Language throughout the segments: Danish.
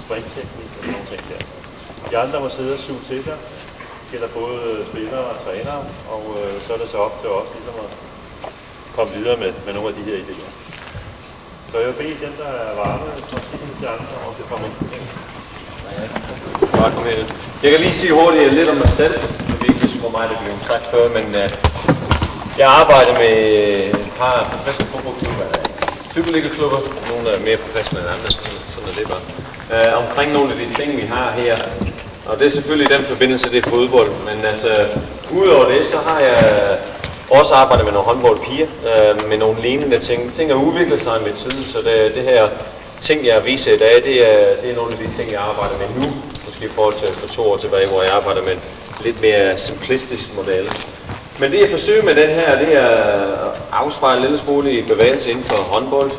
sprintteknik og sådan nogle ting der. De andre må sidde og suge til sig. Det gælder både spillere og trænere, og så er det så op til os ligesom at komme videre med nogle af de her idéer. Så jeg vil bede dem, der er varme, som siger til andre, om det kommer ind. Jeg kan lige sige hurtigt lidt om mig selv. Det er vigtigt for mig, det blev sagt før, men jeg arbejder med et par professionelle fodboldklubber, Superliga-klubber, nogle er mere professionelle end andre, sådan er det bare. Omkring nogle af de ting, vi har her, og det er selvfølgelig i den forbindelse, det er fodbold, men altså, udover det, så har jeg også arbejdet med nogle håndboldpiger, med nogle lignende ting. Ting har udviklet sig med tiden, så det her ting, jeg viser i dag, det er nogle af de ting, jeg arbejder med nu. Måske i forhold til for 2 år tilbage, hvor jeg arbejder med en lidt mere simplistisk model. Men det jeg forsøger med den her, det er at afspejle en lille smule i bevægelse inden for håndbold.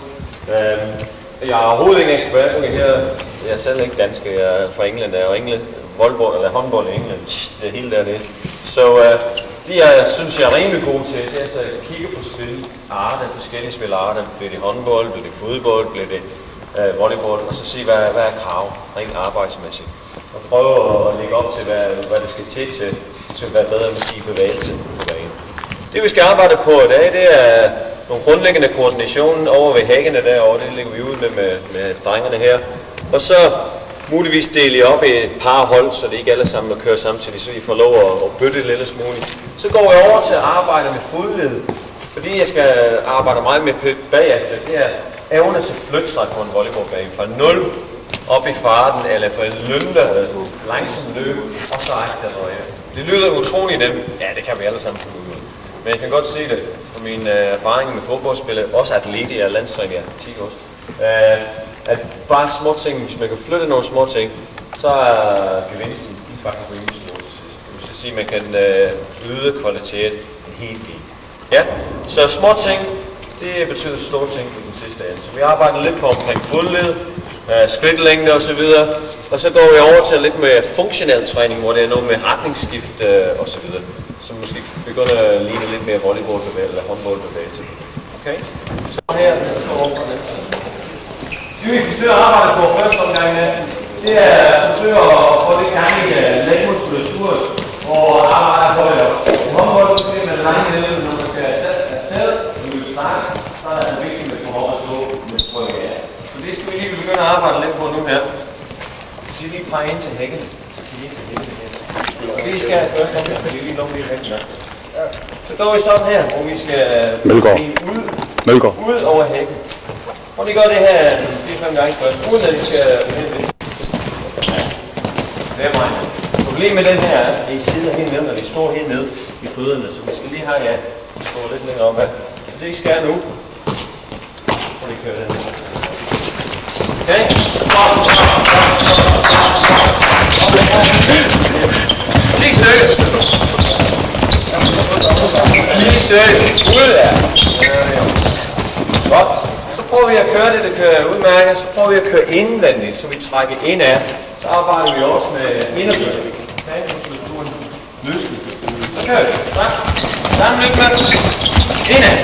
Jeg er overhovedet ikke ekspert på det her. Jeg er selv ikke dansk, jeg er fra England, jeg er håndbold i England, det er hele dernede. Så det jeg synes, jeg er rimelig god til, det er at kigge på spil, forskellige spilarter. Bliver det håndbold, bliver det fodbold, bliver det volleyball, og så se, hvad er krav, rent arbejdsmæssigt. Og prøve at lægge op til, hvad det skal til at være bedre måske bevægelse på banen. Det vi skal arbejde på i dag, det er nogle grundlæggende koordination over ved hækkene derovre, det lægger vi ud med drengerne her. Og så muligvis dele jer op i et par hold, så det ikke alle sammen kører samtidig, så I får lov at bytte lidt smule. Så går jeg over til at arbejde med fodled, fordi jeg skal arbejde meget med bagefter. Det er evne til at flytte sig på en volleyballbane fra 0 op i farten, eller fra en lønne, altså langsomt løb, og så accelerere. Det lyder utroligt nemt. Ja, det kan vi alle sammen finde ud af. Men jeg kan godt se det fra mine erfaringer med fodboldspil, også atlet, jeg er landstræner, jeg er 10 år. At bare små ting, hvis man kan flytte nogle små ting, så er gevinsten faktisk rimelig stor. Det vil sige, at man kan øge kvalitet en hel del. Ja, så små ting, det betyder store ting i den sidste ende. Så vi arbejder lidt på omkring fodled, skridtlængde og så videre. Og så går vi over til lidt mere funktionel træning, hvor det er noget med retningsskift og så videre. Så måske begynder at ligne lidt mere volleyballbevægelse eller håndboldbevægelse. Okay? Så her, så over det. Det vi forsøger at arbejde på første omgang, det er at forsøge at få lidt gang i lægmuskulatur og arbejde på det. I håndbold, så er man langt nede, når man skal afsted, og vi vil snakke, så er det vigtigt at komme op og stå med tryk af. Så det skal vi lige begynde at arbejde lidt på nu her. Så lige pege ind til hækken. Og det skal jeg først omgang, så vi lige lukke lidt hækken der. Så går vi sådan her, hvor vi skal ud over hækken. Og vi gør det her 4-5 gange først, uden at vi skal det er mig. Problemet med den her er, at I sidder helt ned, når I står helt ned i fødderne, så vi skal lige have jer stå lidt længere op af. Så det I skal nu, så vi kører den. Okay? 10 stykker. 10 stykker. Ud af. Godt. Så prøver vi at køre det kører udmærket. Så prøver vi at køre indvendigt, så vi trækker ind af. Så arbejder vi også med inderføring. Okay? Muskulaturen løsning. Så kører vi. Tak. Sammen lidt med. Indad.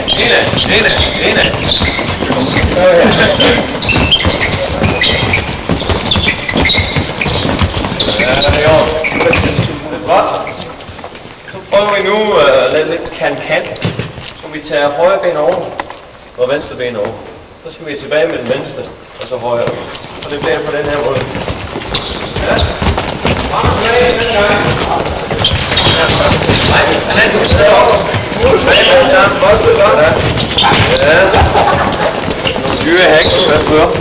Ja, det er jo. Det er godt. Så prøver vi nu at lade lidt kan. Så vi tager højre ben over og venstre ben over. Så skal vi tilbage med den venstre, og så højre. Og det bliver på den her måde. Ja. Frem og tilbage den gang. Nej, han er til stede også. Tilbage sammen. Godt spil godt. Ja. Nogle dyre hekser, hvad spørger?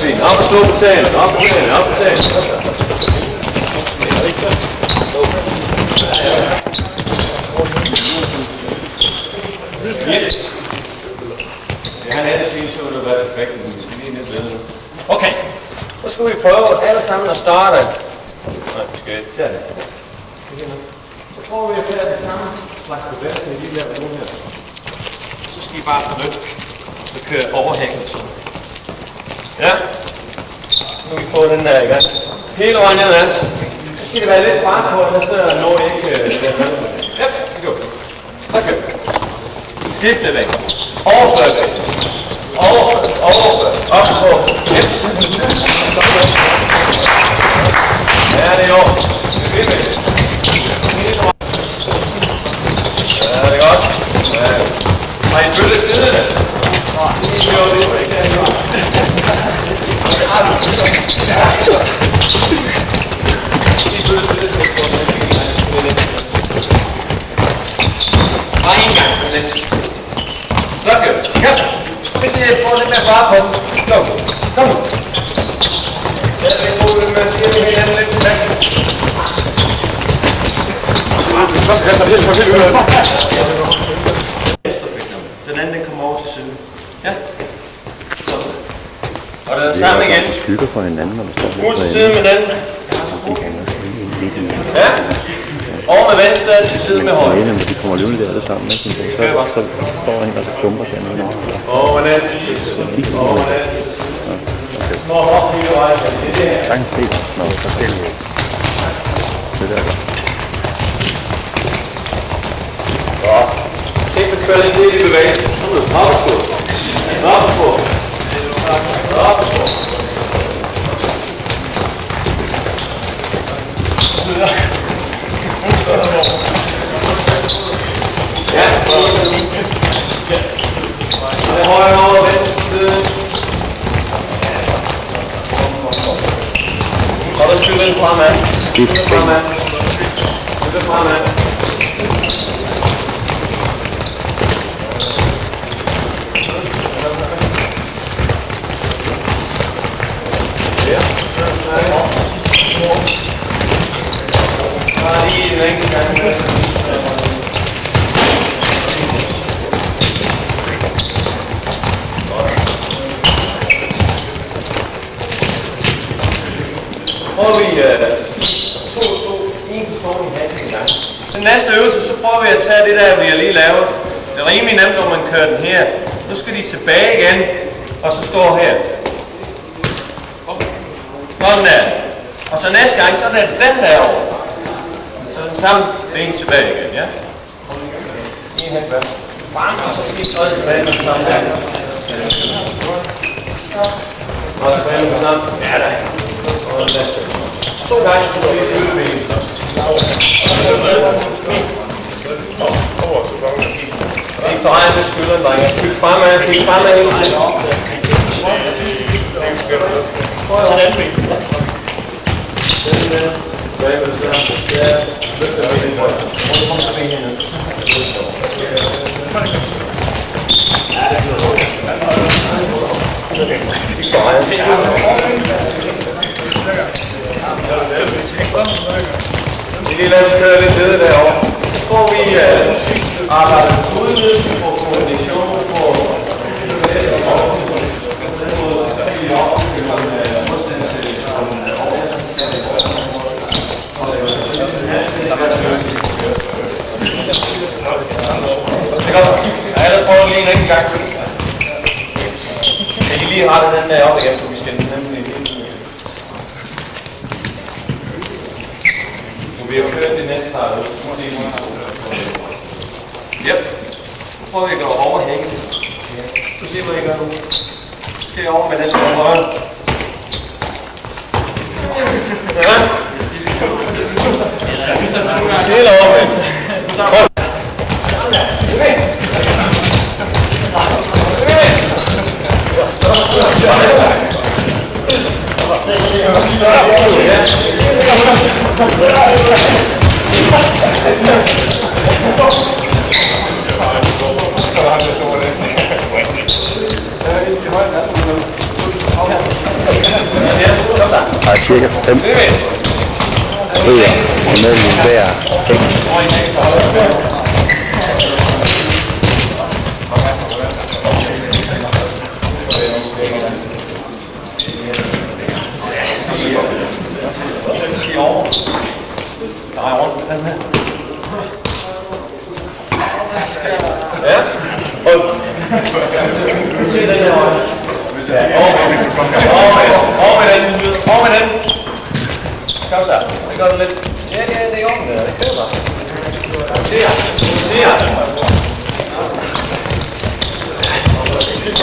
Fint. Op og stå på tagen. Op på tagen. Yes. Jeg har en anden ting, så vil det være perfekt, men vi skal lige ned ved det. Okay. Så skal vi prøve alle sammen at starte. Nej, vi skal ikke. Der er det. Så prøver vi at gøre det samme slags bevægelse, vi lige laver nu her. Så skal I bare flytte, og så køre overhækken sådan. Ja. Nu kan vi få den der i gang. Hele vejen nedad. Så skal det være lidt fart på, så når I ikke den med. Ja, det går. Så kører vi. Skifte væk. Overfløj væk. Op på. Ja, det er jo. Ja, det er godt. Har I flyttet siderne? Jo, det er ikke det. Bare en gang. Slokke. Kom. Hvis jeg får lidt mere far på den. Kom. Ja, det er god med at give hinanden lidt plads. Den anden, den kommer over til siden. Ja. Og den er sammen igen. Skygger for hinanden, når vi står Ud til siden med den. Ja. Over med venstre til siden med højre. Ja, de kommer alligevel der alle sammen, ikke? Så står der en, der så klumper sig noget. Over med den. Over med den. Nå, op hele vejen. Det er det her. Sagtens se noget forskelligt. Det der. Godt. Se for kvalitet i bevægelsen. Op på. Op på. Op på. Ja. Og det højre over venstre side. Og der skyder den fremad. Skyder fremad. Skyder fremad. Ja. Bare lige en enkelt gang. Prøver vi en person i hatten en gang. Den næste øvelse, så prøver vi at tage det der, vi har lige lavet. Det er rimelig nemt, når man kører den her. Nu skal de tilbage igen, og så står her. Sådan der. Og så næste gang, så er det den der over. Så er den samme ben tilbage igen, ja? En her bag. Frem, og så skal I træde tilbage med den samme der. Og tilbage med den samme. Ja, der. To gange, så bliver det øvebenen. Ikke dreje med skylderen, drenge. Kig fremad hele tiden. Prøv at sådan ben. Den der. Tilbage med det samme. Ja, løfter benen højt. Prøv at komme til benen ned. Ikke dreje. Vi lige lade køre lidt nede derovre. Så får vi arbejde udnyttelse på koordination på jeg har prøvet lige en enkelt gang. Jeg kan lige rette den der op igen, så vi skal nemlig vi har kørt det næste par øvelser. Yep. Nu prøver vi at gå over hækken. Du ser, hvad jeg gør nu. Så skal jeg over med den på højre. Ja. Helt over med. Kom. Der er cirka 5 frøer imellem hver hæk. Ja. Og se den her øje. Over med den. Kom så. Det gør den lidt. Ja, det er i orden. Det kører bare. Se her. Det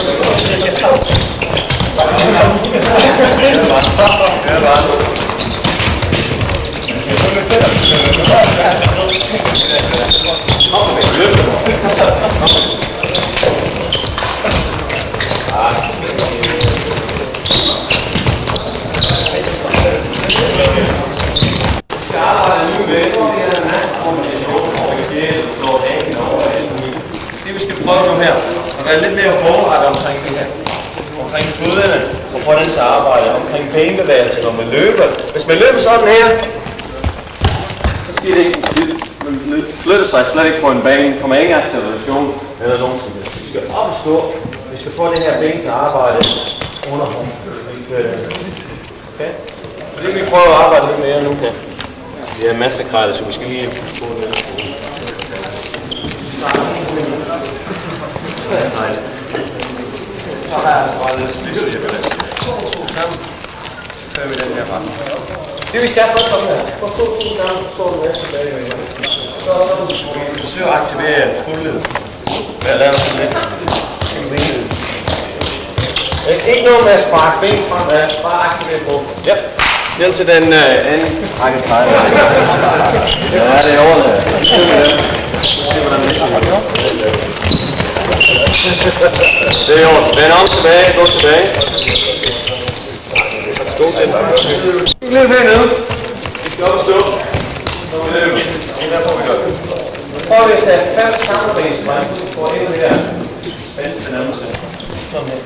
vi skal prøve nu her, at være lidt mere målrettet omkring det her. Omkring fødderne, og hvordan så arbejde, omkring benbevægelser, når man løber. Hvis man løber sådan her, så bliver det ikke skidt. Man flytter sig slet ikke på en bane, kommer ingen acceleration eller nogen som helst. Vi skal op og stå, vi skal få det her ben til at arbejde under hånden. Okay? Så det kan vi prøve at arbejde lidt mere nu her. Vi har masser af kræfter, så vi skal lige få det lidt. Så her er bare lidt spidset i plads. To sammen. Så kører vi den her ret. Det vi skal først komme her. Få to sammen, så står du næste tilbage. Så vi forsøger at aktivere fuldled. Ved at lave sådan lidt. Ikke noget med at sparke ben frem, bare aktivere på. Ja. Hjælp til den anden række kræfter. Ja, det er overladet. Se hvordan det er. Det er jo. Vend om tilbage, gå tilbage. Gå til den. Lidt hernede. Vi skal op og stå. Så må vi løbe. Det er derfor vi gør det. Prøv at tage 5 sammenbensspring på endnu her. Spændende nærmelse. Sådan her.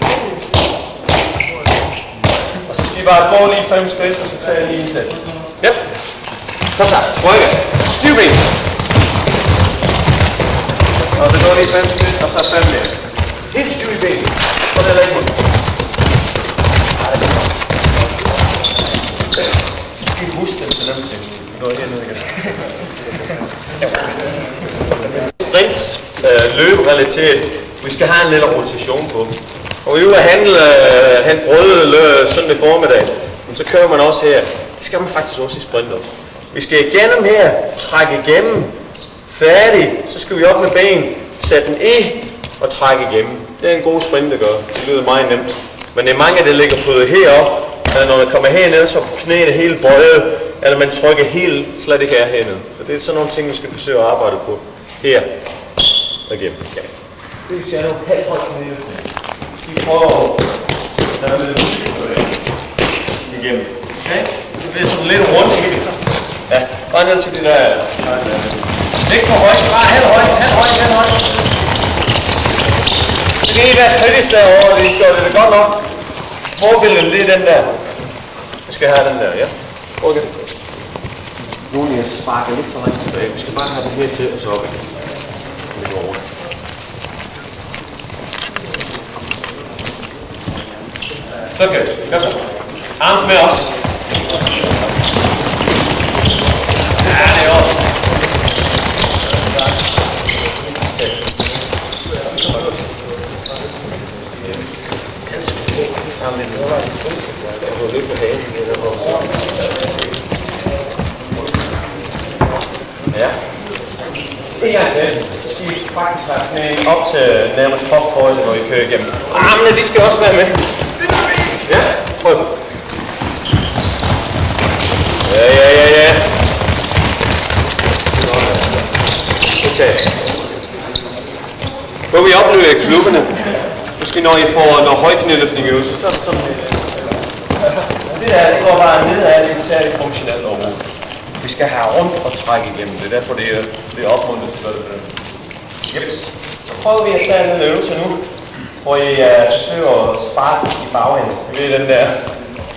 Og så skal I bare gå lige 5 skridt, og så tager jeg lige en til. Ja. Så tak. Trykke. Stivben. Og det går lige 5 skridt, og så 5 mere. Helt stiv i benet. Og det er ikke mundt. Vi skal huske den fornemmelse. Vi går hernede igen. Sprint, løberelateret. Vi skal have en lille rotation på. Og vi er ude at hente brød søndag formiddag. Men så kører man også her. Det skal man faktisk også i sprint også. Vi skal igennem her, trække igennem. Færdig, så skal vi op med ben, sætte den i og trække igennem. Det er en god sprint, det gør. Det lyder meget nemt. Men det er mange, der ligger fået herop, eller når man kommer hernede, så er knæene helt bøjet, eller man trykker helt slet ikke her hernede. Så det er sådan nogle ting, vi skal forsøge at arbejde på. Her og igennem. Ja. Det vil sige, nogle halvhøjt knæene. Vi prøver at lade lidt musik på det. Igennem. Okay? Det bliver sådan lidt rundt igen. Ja, bare ned til det der. Ikke for højt, bare halv højt. Det kan ikke være kritisk derovre, det gør det godt nok. Forbilledet, det er den der. Vi skal have den der, ja. Okay. Nu vil jeg sparke lidt for rigtig tilbage. Vi skal bare have den her til, og så op igen. Det går rundt. Okay, gør så. Arms med os. Ja, det er også. Ja. En gang til. Så skal I faktisk have knæene op til nærmest hoftehøjde, når I kører igennem. Armene, de skal også være med. Ja, prøv. Ja. Okay. Hvor vi oplever klubberne. Måske når I får noget højknæløftning i øvelsen. Det der, det går bare nedad, det er ikke særlig funktionelt overhovedet. Vi skal have rundt og trække igennem. Det er derfor, det er opmuntret til det. Yes. Så prøver vi at tage en øvelse nu, hvor I forsøger at sparke i bagenden. Det er den der,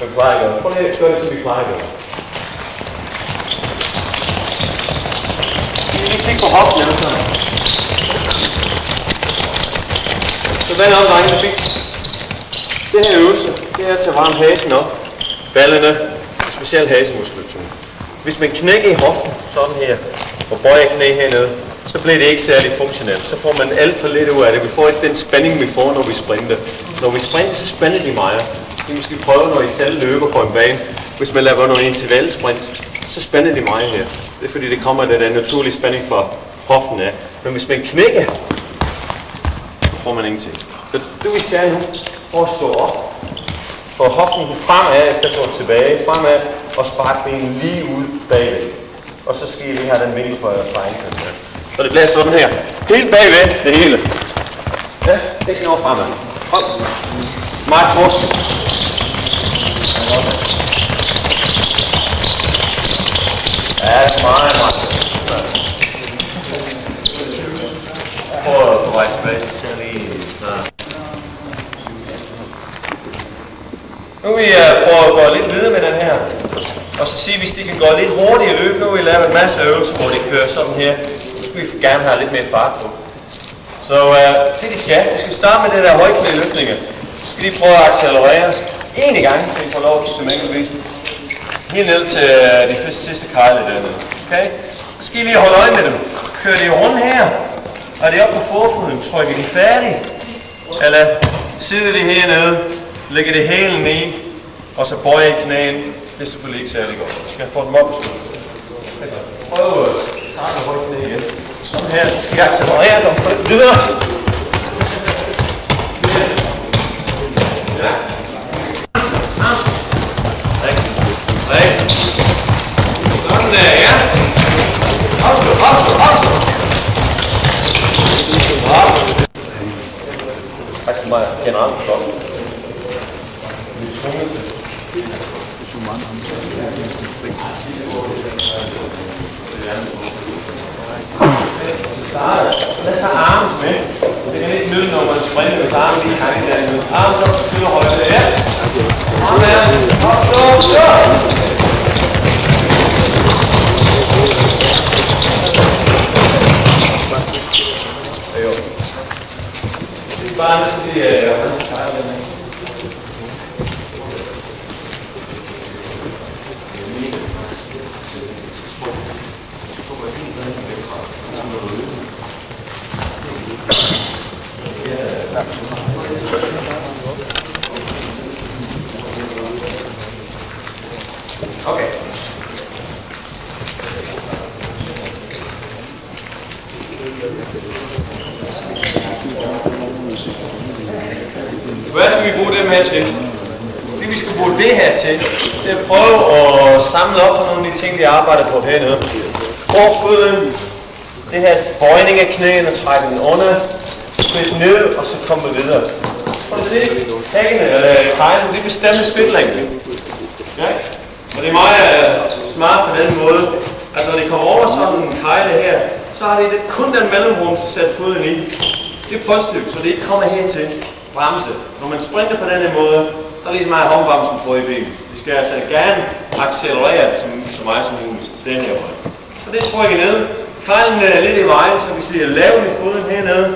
vi plejer at gøre. Prøv lige at gøre det, som vi plejer at gøre. Vi kigger på hoften eller sådan. Så vend om, drengene. Det her øvelse, det er at tage varme hasen op. Ballene, specielt hasemuskulatur. Hvis man knækker i hoften, sådan her, og bøjer knæ hernede, så bliver det ikke særlig funktionelt. Så får man alt for lidt ud af det. Vi får ikke den spænding, vi får, når vi sprinter. Når vi sprinter, så spænder de meget. Det kan måske prøve, når I selv løber på en bane. Hvis man laver noget intervalsprint, så spænder de meget her. Det er fordi, det kommer den der naturlige spænding fra hoften af. Men hvis man knækker, så får man ingenting. Så det vi skal nu, prøve at stå op. Få hoften fremad, i stedet for tilbage, fremad, og sparke benen lige ud bagved. Og så skal I lige have den vinkel på anklen. Så det bliver sådan her. Helt bagved, det hele. Ja, det kan nå fremad. Hold. Meget forskel. Ja, meget. Prøv på vej tilbage. Så lige snart. Nu vil jeg prøve at gå lidt videre med den her. Og så sige, hvis de kan gå lidt hurtigt i løb. Nu vil jeg lave en masse øvelser, hvor de kører sådan her. Så skal vi gerne have lidt mere fart på. Så det de skal. Vi skal starte med det der højknæløftninger. Så skal de prøve at accelerere. En gang, så I får lov at kigge dem enkeltvis. Helt ned til de sidste kejle dernede. Okay? Så skal I lige holde øje med dem. Kører de rundt her. Og det er op på forfoden. Trykker de færdigt. Eller sidder de hernede. Lægger det hele ned. Og så bøjer I knæene. Det er selvfølgelig ikke særlig godt. Så skal jeg få dem op. Prøv at starte højt knæ igen. Sådan her. Så skal jeg accelerere dem videre. Ja. Sådan der, ja. Afslå. Tak for mig, generelt for stop. Lad så armen med. Det kan ikke nyde, når man springer, hvis armen lige hænger dernede. Armen så på skyderhøjde. Ja. Armen. Opstå. Jo. Det er bare lidt, fordi jeg tager den. Okay. Hvad skal vi bruge dem her til? Det vi skal bruge det her til, det er at prøve at samle op på nogle af de ting, vi arbejder på hernede. Forfoden, det her bøjning af knæene, trække den under, skridt ned, og så komme videre. Prøv at se, hækkene, eller kejlen, det bestemmer skridtlængden. Ja? Og det er meget smart på den måde, at når de kommer over sådan en kejle her, så har de kun den mellemrum til at sætte foden i. Det er positivt, så det ikke kommer hertil. Bremse. Når man sprinter på den her måde, så er det ligesom meget håndbremsen på i bilen. Vi skal altså gerne accelerere så meget som muligt. Den her vej. Så det trykker ned. Kejlen er lidt i vejen, så hvis vi er lavt i foden hernede,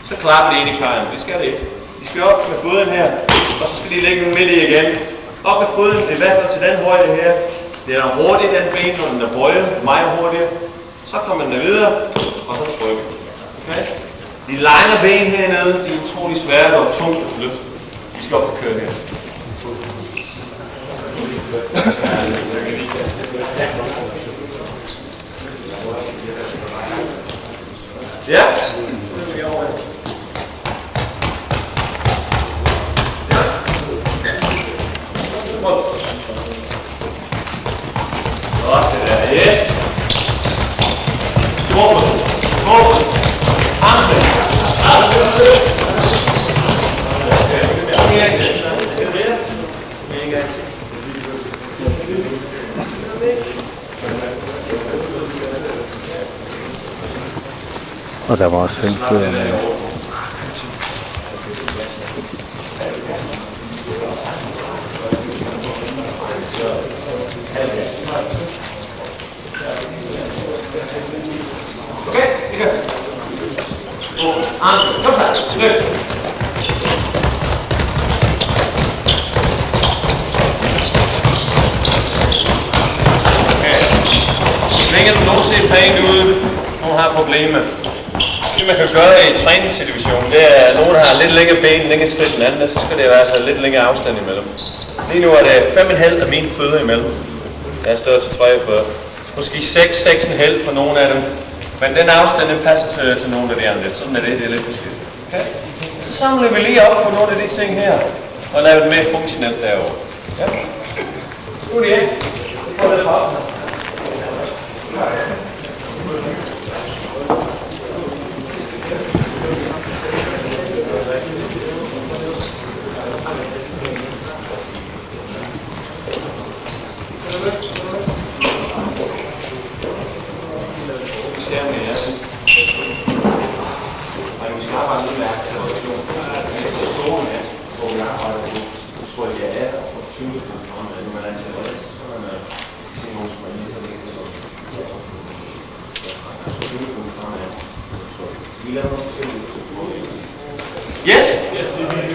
så klapper det ind i kejlen. Det skal det ikke. Vi skal op med foden her, og så skal de lægge den midt i igen. Op med foden, i hvert fald til den højde her. Det er hurtigt den ben, når den er bøjet, meget hurtigt. Så kommer den videre, og så trykker. Okay? De lange ben hernede, de er utrolig svære og tungt at flytte. Vi skal op og køre her. Ja. Yes. Forfod. Armene. Og der var også 5 stykker med. Okay, det gør. Armene. Kom så. Løb. Længe du nu ser pænt ud, nogen har problemer. Det man kan gøre i træningssituationen, det er, at nogen har lidt længere ben, længere skridt end andre, så skal det være altså lidt længere afstand imellem. Lige nu er det 5,5 af mine fødder imellem. Jeg er størrelse 43. Måske 6,5 for nogle af dem. Men den afstand, den passer til nogle af de andre. Sådan er det, det er lidt forskelligt. Okay? Så samler vi lige op på nogle af de ting her, og laver det mere funktionelt derovre. Ja. Nu er det ind. Så får det pause. Vi skal arbejde lidt med acceleration. Det er så store med, hvor vi arbejder på, tror jeg, det er 20 km, når man accelererer. Så kan man se nogle som er lige så længe som 20 km. Vi laver nogle forskellige. Yes!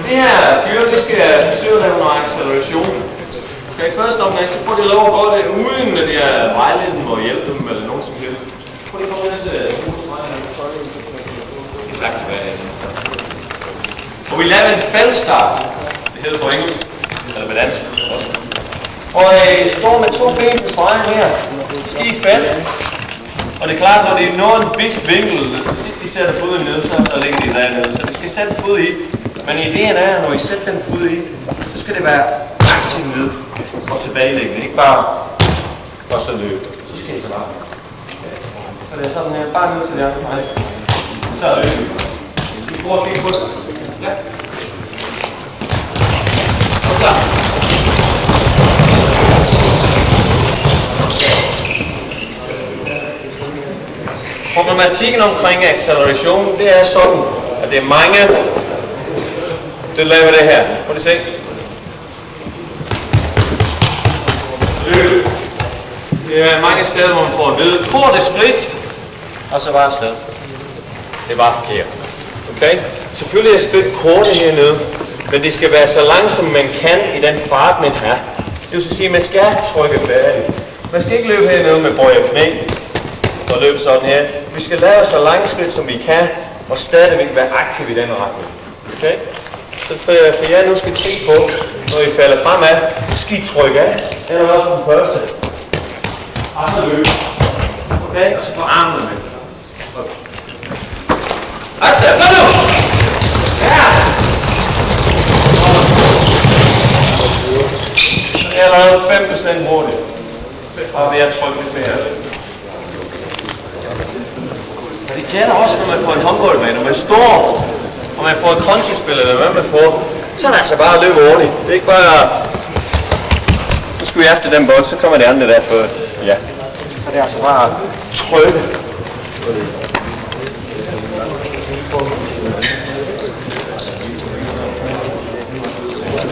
Det her fyre, det skal forsøge at lave noget acceleration. Okay, i første omgang, så får de lov at gøre det uden at jeg vejlede dem og hjælpe dem eller nogen som helst. Får de komme ind til exakt hvad det er. Og vi laver en faldstart. Det hedder på engelsk. Eller på dansk. Og I står med 2 ben på stregen her. Så skal I falde. Og det er klart, når det er noget en vis vinkel, hvis I sætter foden ned, så ligger de dernede. Så vi skal sætte en fod i. Men ideen er, at når I sætter den fod i, så skal det være aktivt ned og tilbageliggende. Ikke bare og så løbe. Så skal I så bare. Så det er sådan her. Bare ned til jer. Så er det. Vi prøver at kigge på det. Ja. Og klar. Problematikken omkring acceleration, det er sådan, at det er mange, der laver det her. Prøv at se. Det er mange steder, hvor man får at vide, korte skridt, og så bare afsted. Det er bare forkert. Okay? Selvfølgelig er skridt korte hernede, men det skal være så langt, som man kan i den fart, man har. Det vil sige, at man skal trykke færdigt. Man skal ikke løbe hernede med bøje knæ og løbe sådan her. Vi skal lave så langt skridt, som vi kan, og stadigvæk være aktive i den retning. Okay? Så for jer nu skal I tænke på, når I falder fremad, skal I trykke af, eller også på den første. Og så løbe. Okay? Og så får armene med. Afsted, kom nu! Ja! Så er allerede 5% hurtigt. Bare ved at trykke lidt mere. Og det gælder også, når man er på en håndboldbane. Når man står, og man får et kontrispil, eller hvad man får, så er det altså bare at løbe hurtigt. Det er ikke bare... Så skal vi efter den bold, så kommer det andet der før. Ja. Og det er altså bare at trykke.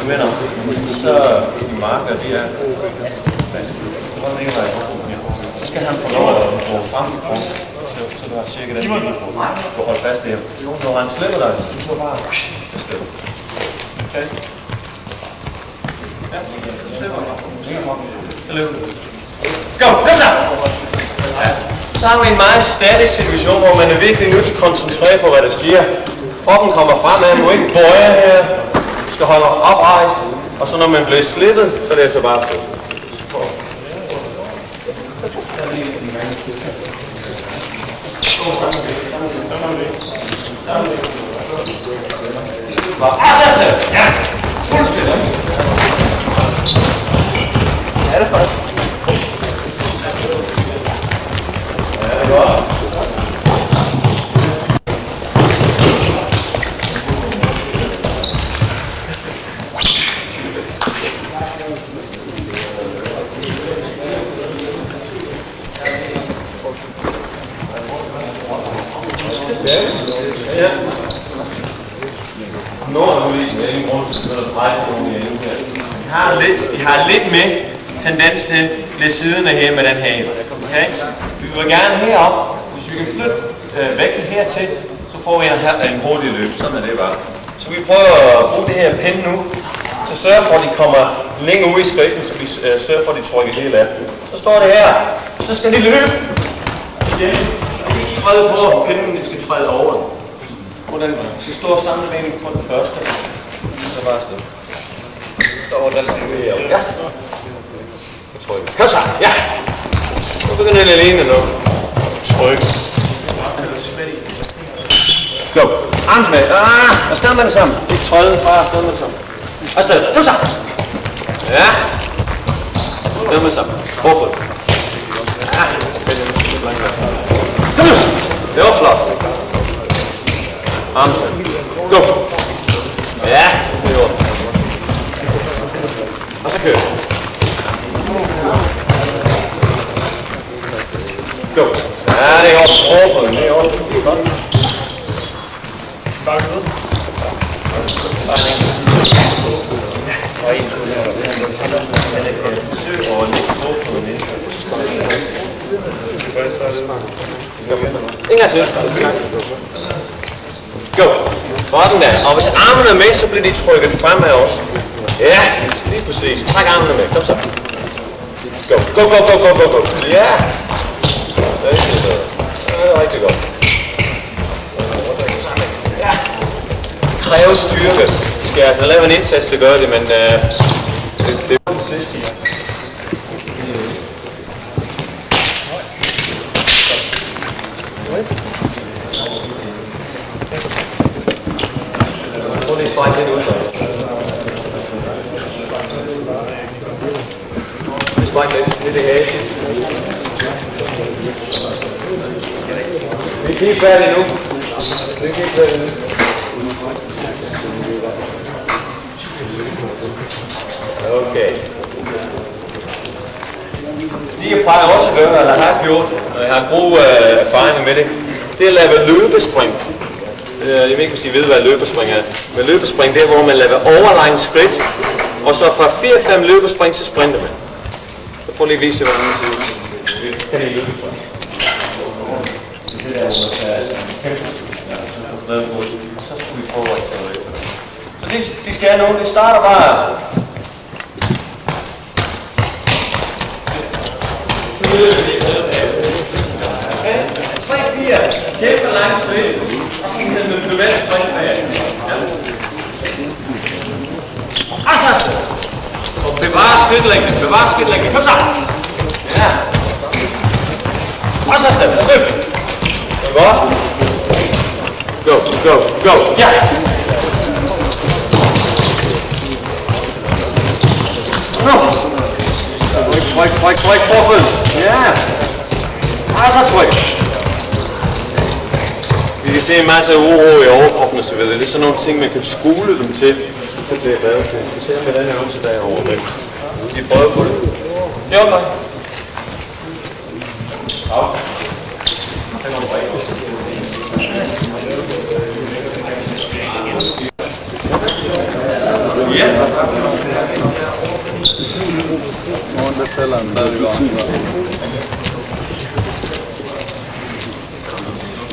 Venner, så de marker, de er så skal han få lov at gå frem i punkt, så du har cirka den linje på. Du holder fast i ham. Når han slipper dig, så bare afsted. Okay? Ja, slipper dig. Kom så! Ja. Så har vi en meget statisk situation, hvor man er virkelig nødt til at koncentrere på, hvad der sker. Kroppen kommer fremad, må ikke bøje her. Skal holde oprejst, og så når man bliver slippet, så er det altså bare afsted. Ja, fuldstændig. Ja, det er faktisk. Ja, det er godt. Ja. Vi har lidt med tendens til lidt siden af her med den her. Okay? Vi vil gerne herop. Hvis vi kan flytte vægten hertil, så får vi en hurtig løb. Sådan er det bare. Så vi prøver at bruge det her pinde nu, så sørge for, at de kommer længere ud i skridten, så vi sørger for, at de trykker helt af. Så står det her. Så skal de løbe. Igen. Og de træder på, at pinden skal træde over. Den skal stå sammen med på den første. Så bare afsted. Så over den her. Ja. Tryk. Kom så. Ja. Nu begynder den alene nu. Tryk. Go. Arms med. Afsted med det sammen. Ikke trøde, bare afsted med det sammen. Afsted. Nu så. Ja. Afsted med det sammen. Forfod. Ja. Kom nu. Det var flot. Arms med. Gå. Ja, det var. Og så kør. Gå. Ja, det er også forfod. Det er også godt. Bakke ud. En gang til. Go. Sådan der. Og hvis armene er med, så bliver de trykket fremad også. Ja, lige præcis. Træk armene med. Kom så. Go. Go, go, go, go, go, go. Ja. Det er rigtig godt. Ja. Det kræver styrke. Vi skal altså lave en indsats til at gøre det, men det er den sidste. Prøv lige at strække lidt ud. Strække lidt i hagen. Vi er ikke helt færdige nu. Vi er ikke helt færdige nu. Okay. Det jeg plejer også at gøre, eller har gjort, når jeg har gode erfaringer med det, det er at lave løbespring. Jeg ved ikke, hvis I ved, hvad løbespring er. Men løbespring, det er, hvor man laver overlang skridt, og så fra 4-5 løbespring, så sprinter man. Så prøv lige at vise, hvordan man ser ud. Kan det løbespring? Så skulle vi prøve at tage det. Så de skal nu, det starter bare. Okay, 3-4, kæmpe langt skridt, og så kan du bevæge springe bag. Og så afsted. Og bevare skridtlængde, kom så. Ja. Og så afsted, løb. Det er godt. Go, go, go, ja. Tryk, forfød. Ja. Og så tryk. Vi kan se en masse uro i overkroppen og så videre. Det er sådan nogle ting, man kan skule dem til. Så det er bedre til. Vi ser med den her øvelse derovre. Vi prøver på det. Jo, nej. Ja.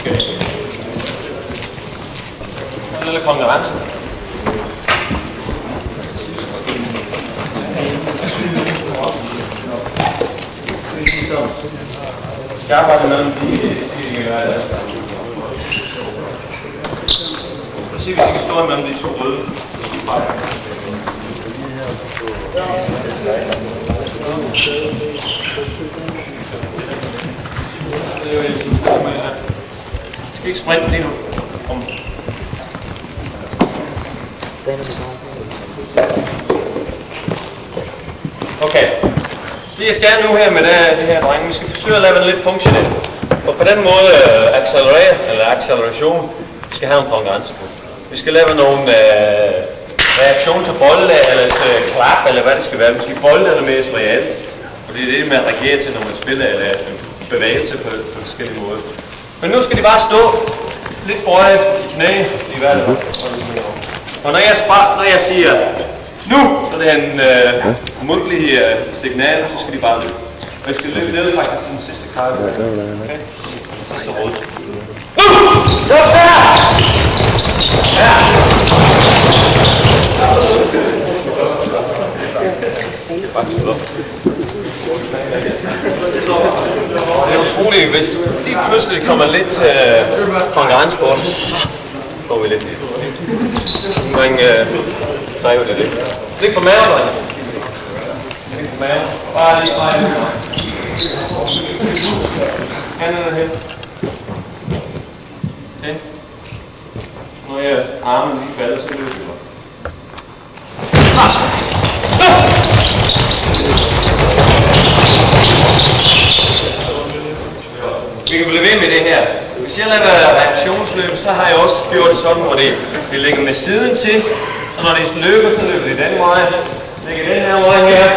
Okay. En lille konkurrence. Jeg arbejder mellem de stillinger, der er der. Lad os se, hvis I kan stå mellem de to røde. Jeg skal ikke sprinte lige nu. Okay. Det jeg skal nu her med det her drenge, vi skal forsøge at lave den lidt funktionel. Og på den måde accelerere, eller acceleration, vi skal have en konkurrence på. Vi skal lave nogle reaktion til bolde, eller til klap, eller hvad det skal være. Måske bolde eller mere realt. Og det er det, man reagerer til, når man spiller, eller bevægelse på forskellige måder. Men nu skal de bare stå lidt bøjet i knæ, i hvad det var. Og når jeg siger nu, så er det en mundtlig signal, så skal de bare løbe. Og jeg skal løbe ned faktisk den sidste karte. Okay? Sidste råd. Løb så her! Ja! Det er faktisk flot. Det er utroligt, hvis lige pludselig kommer lidt konkurrence på os, så får vi lidt. Nogle gange driver det lidt. Læg på maven, drenge. Læg på maven. Bare lige. Hænderne hen. Okay. Når armen lige falder, så løber vi. Vi kan blive ved med det her. Hvis jeg laver reaktionsløb, så har jeg også gjort det sådan, hvor det ligger med siden til. Så når det løber, så løber det den vej. Lægger den her vej her.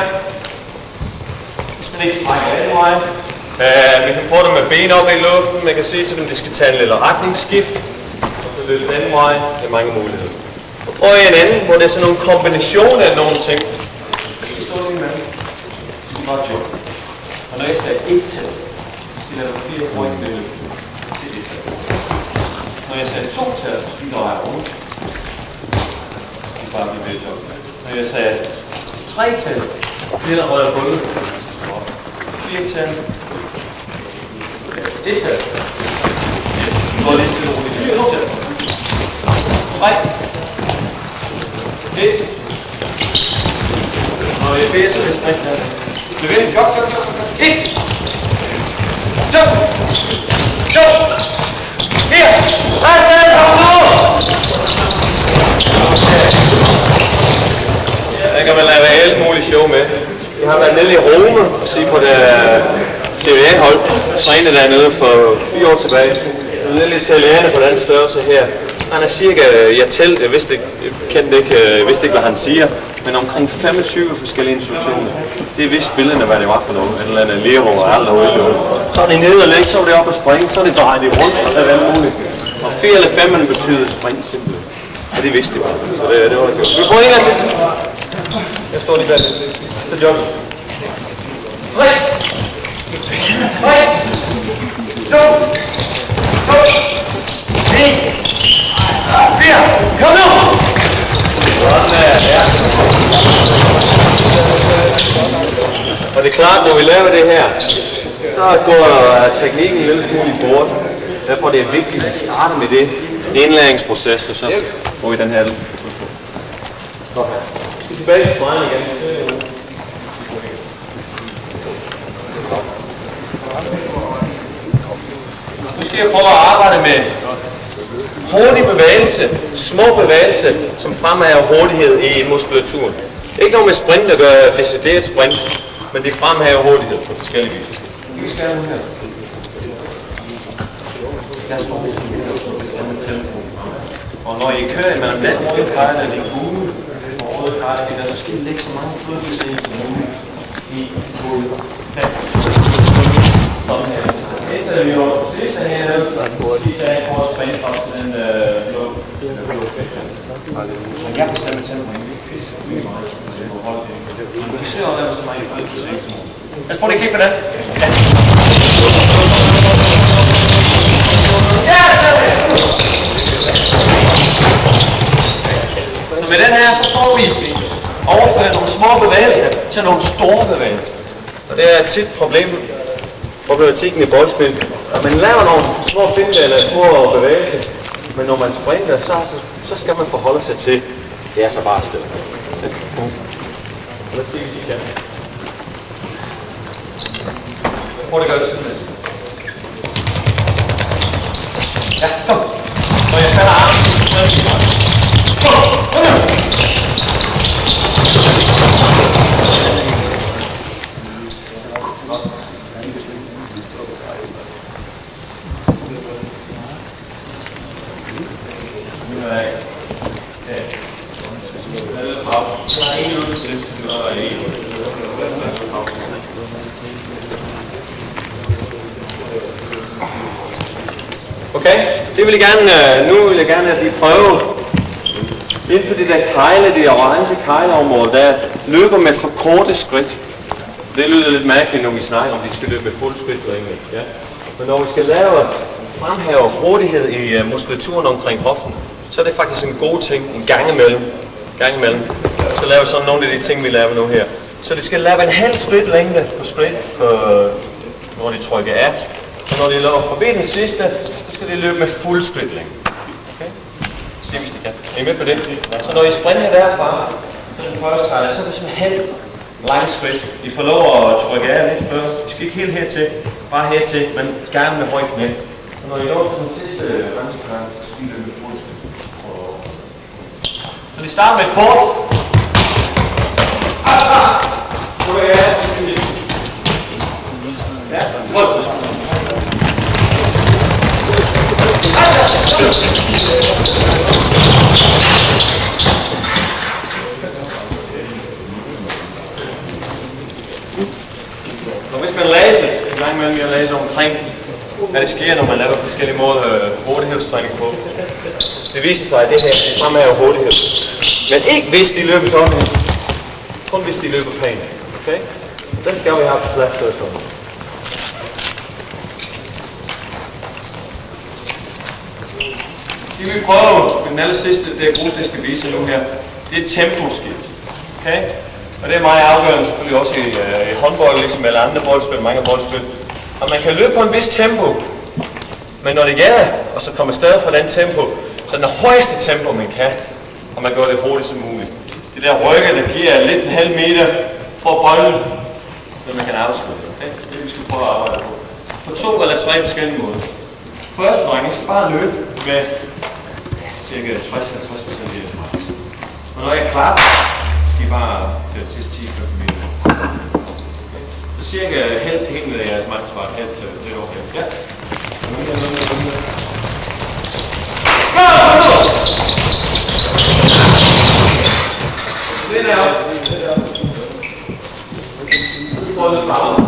Så det ikke trækker den vej. Man kan få det med ben op i luften. Man kan se til dem, det skal tage en lille retningsskift. Og så løber den vej. Det er mange muligheder. Og prøv en anden, hvor det er sådan nogle kombinationer af nogle ting. Det står lige med. Godt jo. Og når jeg sagde et tal, så skal jeg lave 4 point med løb. Det er det tal. Når jeg sagde 2 tal, så skal jeg dreje rundt. Så skal jeg bare blive ved job. Når jeg sagde 3 tal, så bliver der røget gulvet. 4 tal. 1 tal. Nu er det stille og roligt. 2 tal. 3. 1. Når jeg beder, så vil jeg springe her. Bliv ved. Jog. 1. 2. 4. Resten. Kom nu! Der kan man lave alt muligt show med. Jeg har været nede i Rome og se på det CVA-hold. Træne dernede for 4 år tilbage. En lille italiener på den størrelse her. Han er cirka, jeg vidste ikke, hvad han siger, men omkring 25 forskellige instruktioner. Det er vist billederne, hvad det var for noget. Et eller andet lero og alt og øl. Så er det ned og lægge, så er det op og springe, så er det drejet rundt, og det er alt muligt. Og 4 eller 5 betyder spring simpelthen. Og det vidste det bare. Så det var godt. Vi prøver en gang til. Jeg står lige bag. Så jogger. 3. 2. 1. 4. Kom nu! Sådan der, ja. Og det er klart, når vi laver det her, så går teknikken en lille smule i bort. Derfor er det vigtigt at starte med det indlæringsproces, og så får vi den her. Tilbage til stregen igen. Nu skal jeg prøve at arbejde med hurtig bevægelse, små bevægelser, som fremhæver hurtighed i muskulaturen. Ikke noget med sprint, der gør decideret sprint, men det fremhæver hurtighed på forskellige vis. Vi skal nu her. Der står vi sådan her, så bestemmer tempo. Og når I kører mellem den røde kejle og den gule og røde kejle, så skal I lægge så mange flyttelser i som muligt i hovedet. Sådan her. Indtil vi jo sidste hernede, de tager på at spænde op til den blå. Men jeg bestemmer tempo, men vi pisser mye meget. Vi forsøger at lave så meget i flyttelse. Lad os prøve at kigge på den. Så med den her, så får vi overført nogle små bevægelser til nogle store bevægelser. Og det er tit problematikken i boldspil. Når man laver nogle små finte eller små bevægelser, men når man springer, så skal man forholde sig til, det er så bare sted. Lad os se, hvis I kan. Prøv at gøre det sådan. Ja, kom. Når jeg falder armen, så er det bare. Kom nu! Okay, det vil jeg gerne, nu vil jeg gerne have de prøve inden for det der kejle, det orange kejleområde, der løber med for korte skridt. Det lyder lidt mærkeligt, når vi snakker om, de skal løbe med fuld skridt. Ja. Men når vi skal lave fremhæve hurtighed i muskulaturen omkring hoften, så er det faktisk en god ting, en gang imellem. Så laver vi sådan nogle af de ting, vi laver nu her. Så det skal lave en halv skridt længde på skridt, når de trykker af. Og når de løber forbi den sidste, så skal de løbe med fuld skridt længde. Okay? Se hvis de kan. Er I med på det? Så når I springer derfra, så den første træder, så er det sådan en halv lang skridt. I får lov at trykke af lidt før. I skal ikke helt hertil, bare hertil, men gerne med højt knæ. Og når I når til den sidste venstre, så skal I løbe med fuld skridt. vi starter med et kort. Nu er jeg. Ja, godt. Og hvis man læser, en gang imellem jeg læser omkring, hvad det sker, når man laver forskellige måder hurtighedstræning på. Det viser sig, at det her fremad hurtighed. Men ikke hvis de løber sådan her. Kun hvis de løber pænt. Okay? Den skal vi have på plads til sådan. Det vi prøver med den aller sidste, det er gruppe, det skal vise nu her, det er temposkift. Okay? Og det er meget afgørende selvfølgelig også i håndbold, ligesom alle andre boldspil, mange boldspil. Og man kan løbe på en vis tempo, men når det gælder, og så kommer stadig fra den tempo, så den højeste tempo man kan, og man gør det hurtigt som muligt. Det der rykke, der giver lidt en halv meter for bolden, så man kan afslutte. Okay? Det vi skal prøve at arbejde på. På 2 eller 3 forskellige måder. Første dreng skal bare løbe med cirka 60-50% i max. Og når jeg er klar, skal I bare til de sidste 10-15 meter. Så cirka helt med jeres maxfart, helt til det okay. Ja. Det er op. Prøv lidt bagud.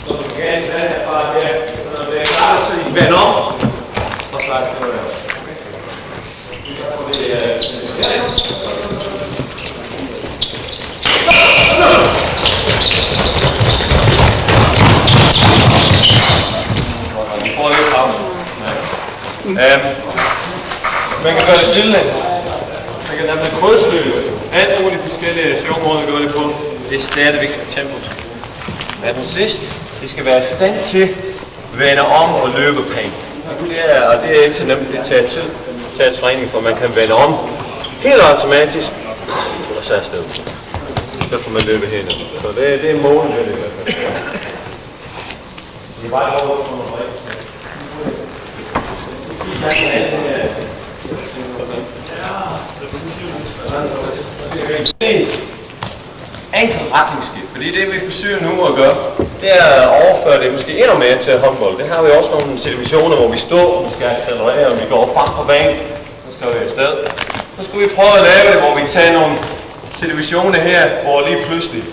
Så du kan gerne være herfra der. Når det er klart, så I vender om. Og så er det noget der. Vi får lidt pause. Man kan gøre det sidelænd. Man kan lade det krydsløbe. Alt muligt forskellige sjove måder at gøre det på. Det er stadigvæk tempus. Men den sidste, det skal være i stand til at vende om og løbe pænt. Og det er ikke så nemt, det tager tid. Det tager træning, for man kan vende om helt automatisk og så afsted. Så får man løbe helt. Så det er målet med det i hvert fald. Det er bare et over for noget rigtigt. Enkel retningsskift, fordi det vi forsøger nu at gøre, det er at overføre det måske endnu mere til håndbold. Det har vi også nogle situationer, hvor vi står, vi skal accelerere, og vi går frem på banen, så skal vi afsted. Så skal vi prøve at lave det, hvor vi tager nogle situationer her, hvor lige pludselig,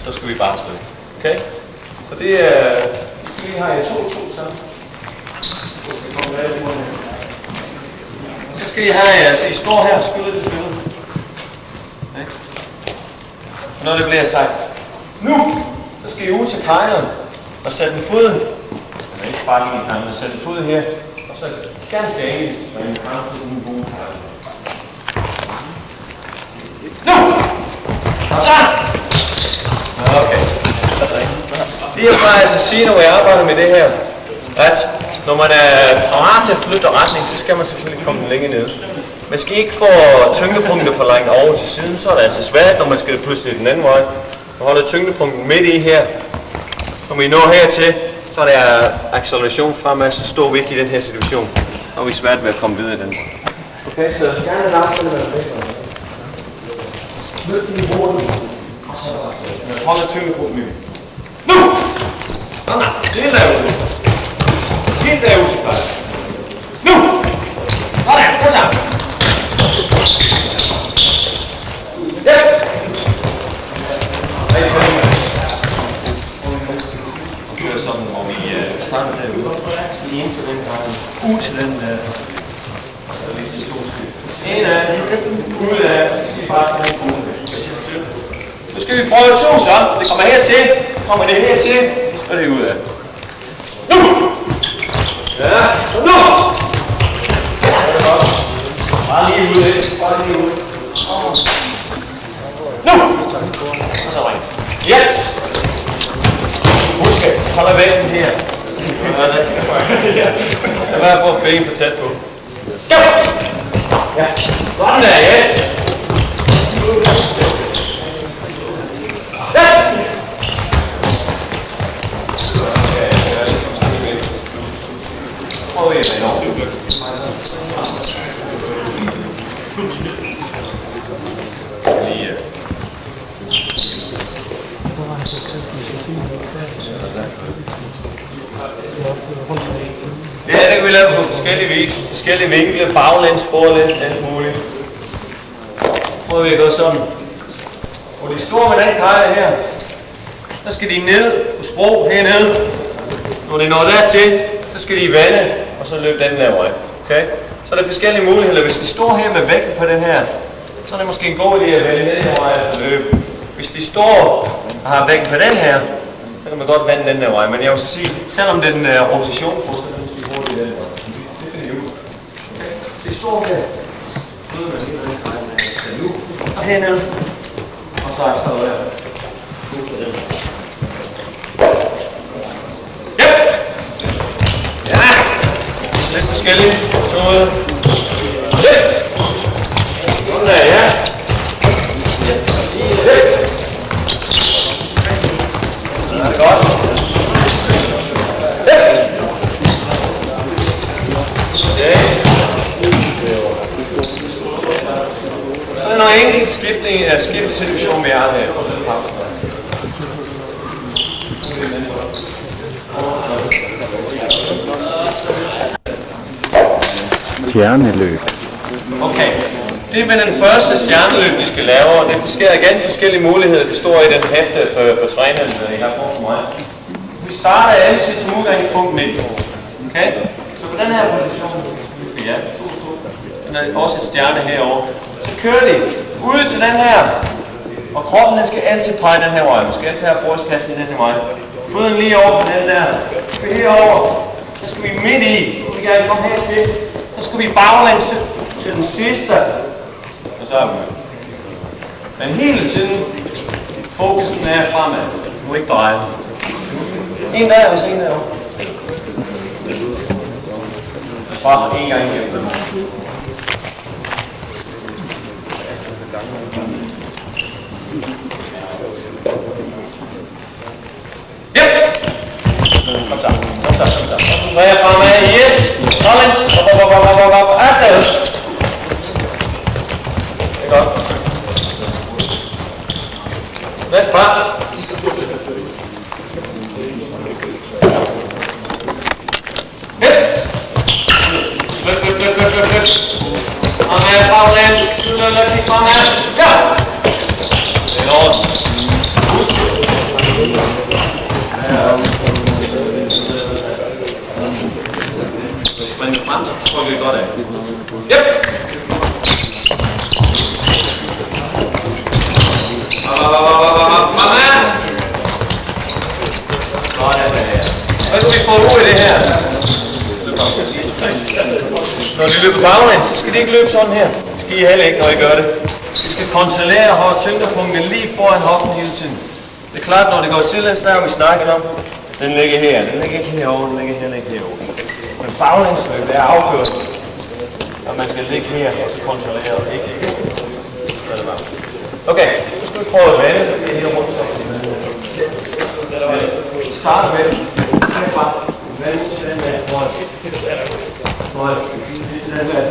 så skal vi bare afsted. Okay? Så det er, vi har I 2 sammen. Så skal I have, altså I står her, skulder til skulder. Når det bliver sagt, nu, så skal I ud til kegleren og sætte en fod, eller ikke bare lige en kegleren, men sætte en fod her, og så ganske enkelt, så I kan få den gode kegleren. Nu! Så! Okay. Det jeg bare altså sige, når jeg arbejder med det her, at når man er parat til at flytte retning, så skal man selvfølgelig komme længere ned. Man skal ikke få tyngdepunktet for langt over til siden, så er det altså svært, når man skal pludselig den anden vej. Man holder tyngdepunktet midt i her. Når vi når hertil, så er der acceleration fremad, så står vi ikke i den her situation. Så er vi svært ved at komme videre i den vej. Okay, så gerne langt til at være bedre. Mød din hurtigt. Jeg holder tyngdepunktet midt. Nu! Sådan, det er lavet. Helt derude til plads. Nu! Sådan, kom så! Ja! Det er sådan, hvor vi starter derude. Vi ind til den her, ud til den der. Så er det 2 stykker. En af dem, ud af, bare til den gode. Nu skal vi prøve 2 så. Det kommer hertil. Kommer det hertil, så er det ud af. Nu! Ja, nu! Ja, det er godt. Bare lige ud af. Bare lige ud. Nu! Og så ring. Yes! Husk at holde vægten her. Jeg var for ben for tæt på. Go! Ja. Sådan der, yes! Ja! Prøv at vende om. lave det på forskellige vis, forskellige vinkler, baglæns, forlæns, alt muligt. Prøver vi at gøre sådan. Og de store med den kejle her, så skal de ned på skrå hernede. Når de når dertil, så skal de vande, og så løbe den der vej. Okay? Så er der forskellige muligheder. Hvis de står her med vægten på den her, så er det måske en god idé at vende ned i vejen og løbe. Hvis de står og har vægten på den her, så kan man godt vande den der vej. Men jeg vil så sige, selvom den rotation på, så er det måske hurtigt den vej. Det finder I ud. Okay? De står her. Og hernede. Og så er der der. Ja! Lidt forskellige. Så sådan der, ja. Det er godt. Så er der noget enkelt skiftesituation, vi har her. Stjerneløb. Okay. Det er med den første stjerneløb, vi skal lave, og det sker igen forskellige muligheder. Det står i den hæfte for træneren, I har fået for mig. Vi starter altid som udgangspunkt midt. Okay? Så på den her position, ja, den er også et stjerne herovre. Så kører de ud til den her, og kroppen den skal altid pege den her vej. Man skal altid have brystkassen i den her vej. Foden lige over på den der. Så skal vi herover. Så skal vi midt i. Vi kan komme hertil. Så skal vi baglæns til den sidste. Og så er vi. Men hele tiden, fokusen er fremad. Du må ikke dreje. En der, og så en derovre. Bare en gang igennem. Yep! Kom så, kom så, kom så. Koncentrere fremad, yes! Collins, op. Afsted! Det er godt. Væk fra. Løb. Fremad, baglæns. Kig fremad. Ja! Det er orden. Husk. Hvis man springer frem, så trykker vi godt af. Yep! Fremad! Sådan der. Hvad kan vi få ud i det her? Når de løber baglæns, så skal de ikke løbe sådan her. Det skal I heller ikke, når I gør det. Vi skal kontrollere og have tyngdepunktet lige foran hoften hele tiden. Det er klart, når det går stille, så vi snakker om, den ligger her, den ligger ikke herovre, den ligger heller ikke herovre. Men baglængsløb er afgjort, og man skal ligge her og så kontrollere og ikke ligge. Okay, så skal vi prøve at vende, så det er her rundt. Vi starter med herfra. Vende til den der højre. Lige til den der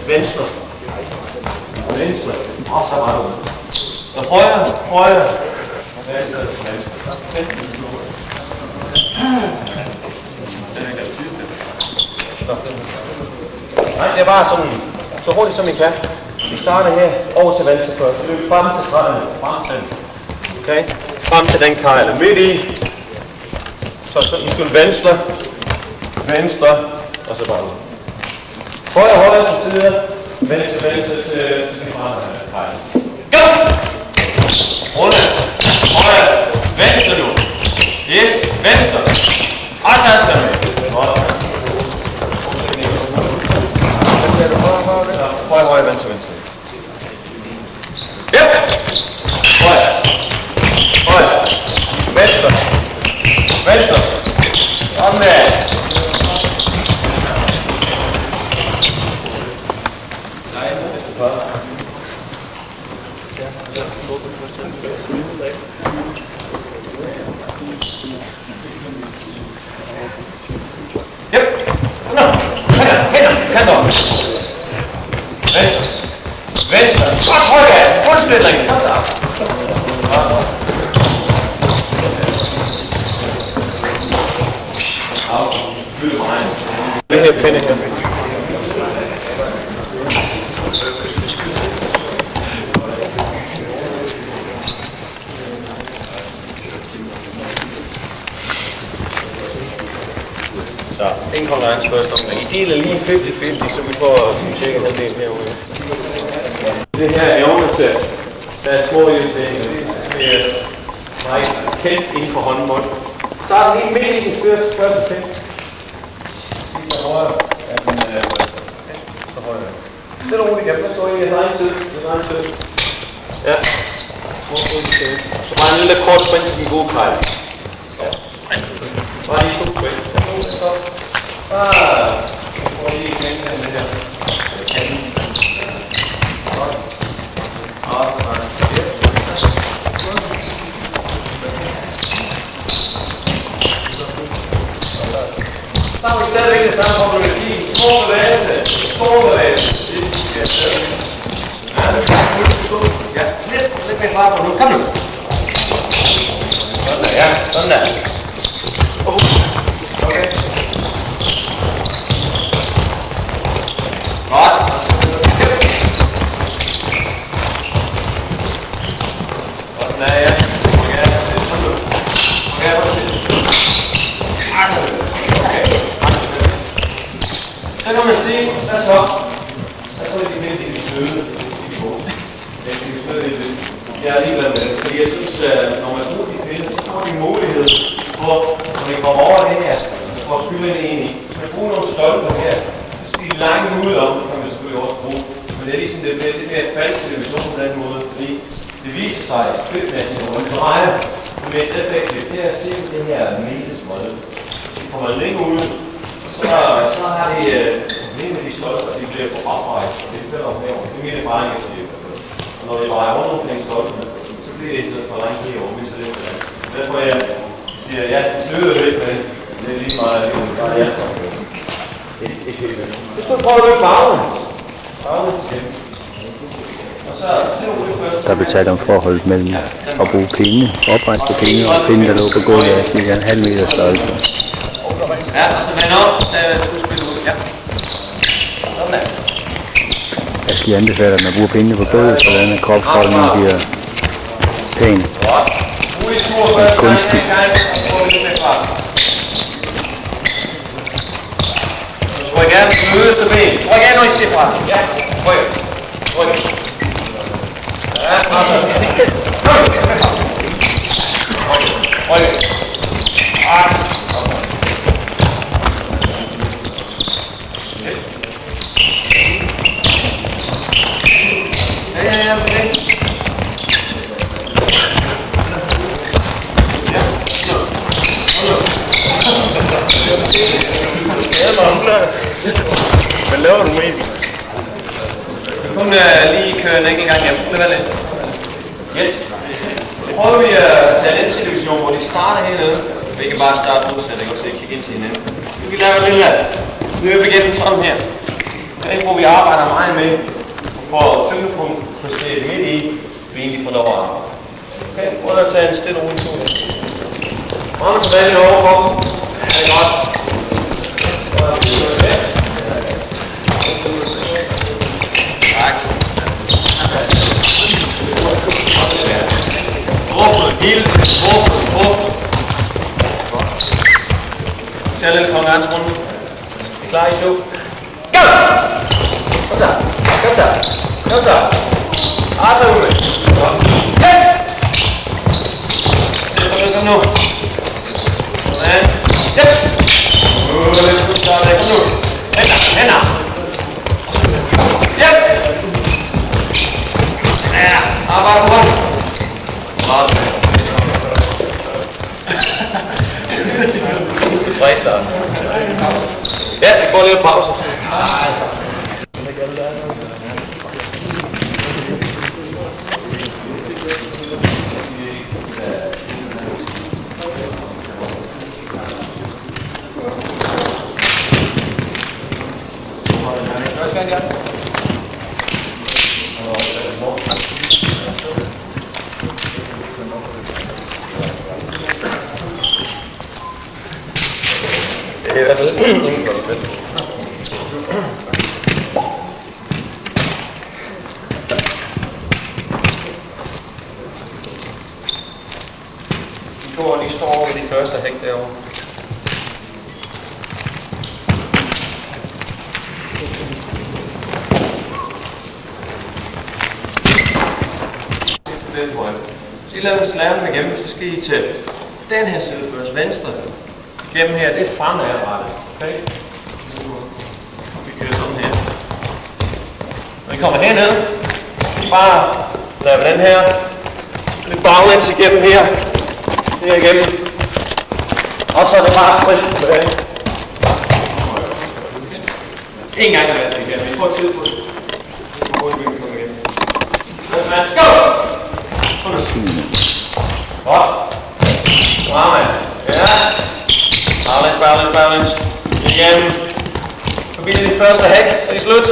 venstre. Venstre. Og så bare ud. Så højre. Venstre. Nej, det er bare sådan, så hurtigt som I kan. Vi starter her, over til venstre først. Løb frem til stranden, frem til den. Okay? Frem til den kejle. Midt i. Så I skal venstre, og så bare ud. Højre til side, venstre til frem til kejle. Go! Runde. Højre. Venstre nu. Yes, venstre. Og så afsted med. Godt. Højre, venstre. Yep! Højre. Venstre. Sådan der. Yep! Hænder! Venstre! Godt højre! Fuldstændig! Kom så! Det her pinde her. ingen konkurrence første omgang. I deler lige 50-50, så vi får cirka halvdelen herude. Det her er evnetab. Der er små justeringer. Det er meget kendt inden for håndbold. Så er den helt midt i den første pind. Lige så højere er den så højere. Det er roligt, jeg forstår ikke jeres egen tid. Ja. Så bare en lille kort sprint til de gode krejl. Bare lige 2 sprint. Stop. Bare. Jeg får lige igen med det her. Så har vi stadigvæk det samme problematik. Stor bevægelse. Ja, lidt mere fart på nu. Kom nu. Sådan der, ja. Sådan der. Okay. Godt. Sådan der, ja. Så kan man sige, hvad så? Hvad så er det lidt i det søde? Jeg er ligeglad med det, fordi jeg synes, at når man bruger de pinde, så får de mulighed for, når vi kommer over det her, for at skylde ind i. Man kan bruge nogle stolper her, så skal de lange ud om, kan man selvfølgelig også bruge. Men det er ligesom det mere falsk television på den måde, fordi det viser sig, at fedtmæssigt, når man drejer, det mest effektivt, det er at se det her metesmål. De kommer længere ud, så har de en af de stolper, de bliver på oprejst, og det er fælder herovre. Det er min erfaring, jeg siger. Og når de drejer rundt omkring stolperne, så bliver det ikke for langt herovre, hvis det er det. Derfor jeg siger, ja, det sløder lidt, men det er lige meget, det er bare hjælp sammen. Ikke helt det. Så prøver du farvens. Farvens stemme. Og så Der blev talt om forholdet mellem at bruge pinde, oprejste pinde og pinde, der lå på gulvet af cirka en halv meter størrelse. Ja, og så vend op, så 2 spil ud. Ja. Sådan der. Jeg skal anbefale, at man bruger pinde på gulvet, sådan at kropsholdningen bliver pæn. Og kunstig. Så tryk gerne på mødeste ben. Tryk gerne, når I stiger fra. Ja, tryk. Ja, tryk. Hvad laver du med? Kun lige køre en enkelt gang hjem. Det var lidt. Yes. Nu prøver vi at tage den situation, hvor de starter hernede. Vi kan bare starte modsat, ikke? Og så kigge ind til hinanden. Vi laver en lille løb igennem sådan her. Det er hvor vi arbejder meget med at få tyngdepunkt placeret midt i, vi egentlig får lov at arbejde. Okay, prøv at tage en stille rolig tur. Hånden tilbage i overkroppen. Ja, det er godt. Forfod, hele tiden. Forfod. Tag lidt konkurrencerunde. Klar i 2. Go! Kom så. Asa ud med. Hey! Kom nu. Sådan. Yep. Kom nu. Hænder. Yep. Ja, arbejde på hånden. Restart. Ja, vi får en lille pause. Det er i hvert fald inden for det fedt. De går lige står over ved de første hæk derovre. Den point. I laver slammen igennem, så skal I til den her side først, venstre. Igennem her, det er fremadrettet. Okay? Vi kører sådan her. Når I kommer herned, bare laver den her. Lidt baglæns igennem her. Her igennem. Og så er det bare frit tilbage. En gang i verden igennem. Vi får tid på det. Så hurtigt vi kan komme igennem. Let's go! Godt. Fremad. Ja. Balance, balance, balance. Igen. Forbi det første hæk, så er det slut. 11-4.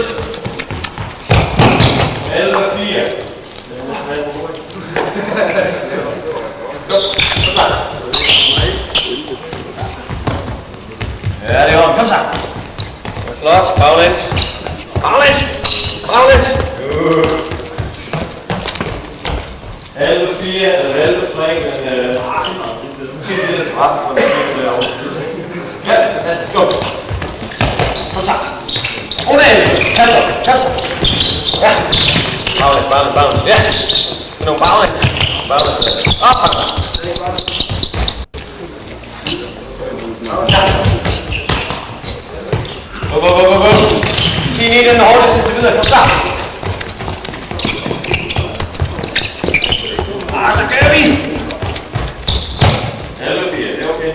Ja, det er om. Kom så. Flot. Baglæns. Baglæns. Baglæns. 11-4 eller 11-3, men måske er det lidt ret for det derovre. Ja, lad os gå. Kom så. Under 11. Kald op. Kald så. Ja. Baglæns, baglæns, baglæns. Ja. Det er nogle baglæns. Baglæns. Op. Gå. 10-9, den hårdeste indtil videre. Kom så. Så gør vi! 11-4, det er okay.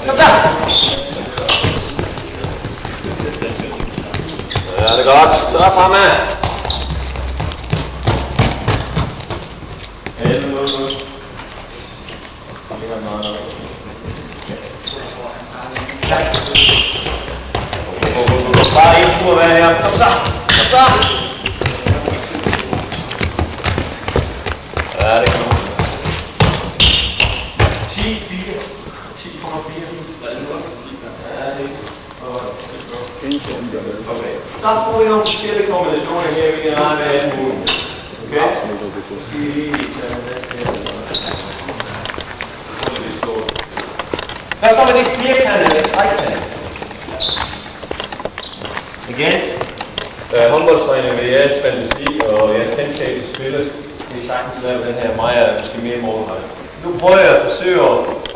Kom så! Ja, det er godt. Så er fremad. 11-0. Ja. Bare en tur hver her. Kom så! Kom så! Ja, det kan man. 10-4. 10,4. Ja, det er okay. Der får vi nogle forskellige kombinationer her, vi kan regne med alt muligt. Okay? Så skal vi lige tage den næste her. Hvad så med de firkantede eller trækantede? Igen, håndboldtræning med jeres fantasi og jeres kendskab til spillet. Vi har sagtens lavet den her meget måske mere målrettet. Nu prøver jeg at forsøge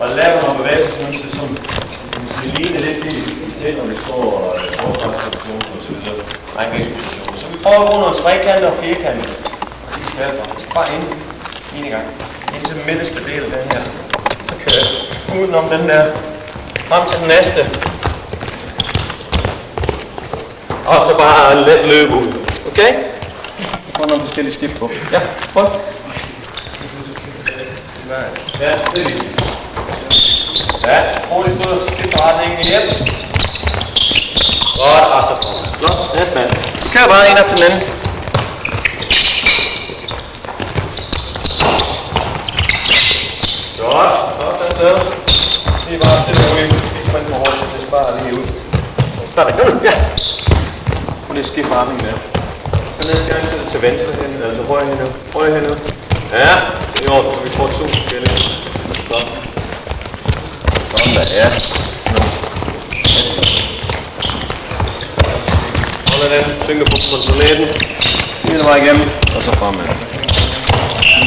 at lave nogle bevægelsesmønstre, som ligner lidt i til, når vi står og overfrakspositioner og så videre. Rækkepositioner. Så vi prøver at bruge nogle trekanter og firkanter. De skal bare ind i gang. Ind til den midterste del af den her. Så kører jeg udenom den der. Frem til den næste. Og så bare en let løb ud. Okay? Vi får nogle forskellige skift på. Ja, prøv. Ja, det er lige. Ja, roligt stod. Skift retningen i hjems. Godt, og så frem. Flot, næste mand. Kør bare en efter den anden. Godt, godt, den sted. Det er bare stille og roligt. Ikke man for hurtigt, så det bare lige ud. Så er det godt, ja. Prøv lige at skifte retningen der. Så næste gang skal det til venstre hen, altså højre hen nu. Højre hen nu. Ja, det er ordentligt, så vi får 2 forskellige. Sådan. Sådan der, ja. Holder den, tynger på kontrolletten. Hele vej igennem, og så fremad.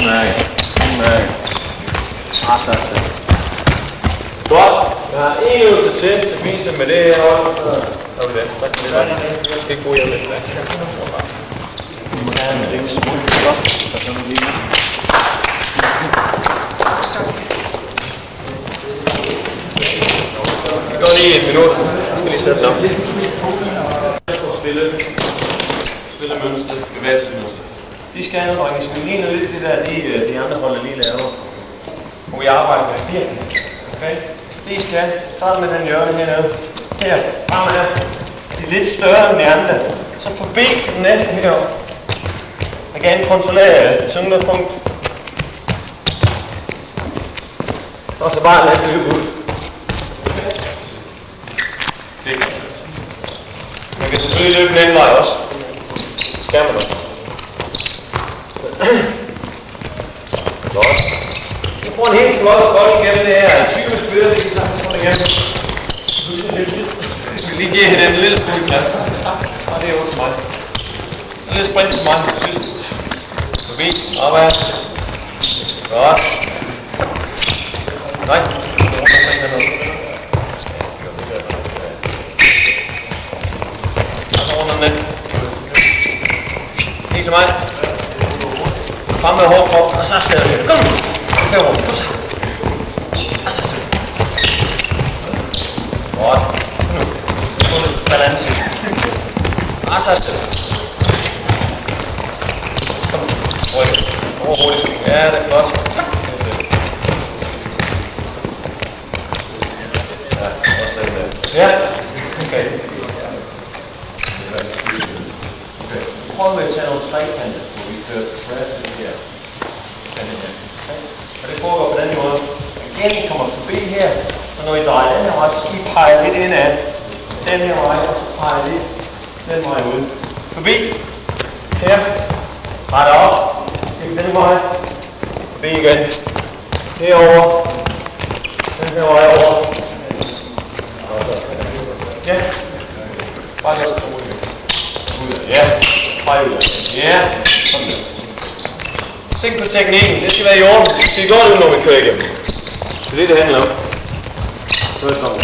Mærke. Så. Godt. Jeg har en øvelse til at vise med det her hold. Så vi det. Jeg skal ikke bruge jer lidt. Vi må gerne med det smule op. Så kan vi lige. Vi går lige et minut. Vi skal lige sætte den op. Spille mønstre, bevægelsesmønstre. De skal anbringes. Vi ligner lidt det der, de andre holder lige laver. Hvor vi arbejder med firkant. Okay? Det skal starte med den hjørne hernede. Her, frem her. De er lidt større end de andre. Så forbi den næste herovre. Igen kontrollere tyngdepunkt. Og så bare lade det løbe ud. Man kan selvfølgelig løbe den anden vej også. Det skal man også. Godt. Jeg får en helt flot og godt igennem det her. 20 spiller, det kan sagtens få det igen. skal lige give hende en lille smule plads. Og det er også mig. En lille sprint til mig, synes du. Forbi, opad. Godt. Nej. Og så rundt om den. Lige til mig. Frem med hård krop, og så sætter vi. Kom nu. Herovre. Kom så. Og så støt. Godt. Nu. Få lidt balance. Og så støt. Kom nu. Hurtigt. Ja, det er flot. Ja, også lidt med. Ja. Okay. Prøv at tage nogle trekanter, hvor vi kører tværs her. Og det foregår på den måde. Igen, I kommer forbi her, og når I drejer den her vej, så skal I pege lidt indad. Den her vej, og så pege lidt den vej ud. Forbi. Her. Ret op. Den vej. Forbi igen. Herover. Den her vej over. Ja. Bare så roligt. Ja. Bare ud. Ja. Sådan der. Sigt på teknikken. Det skal være i orden. Det skal se godt ud, når vi kører igennem. Det er det handler om. Nu er det sådan.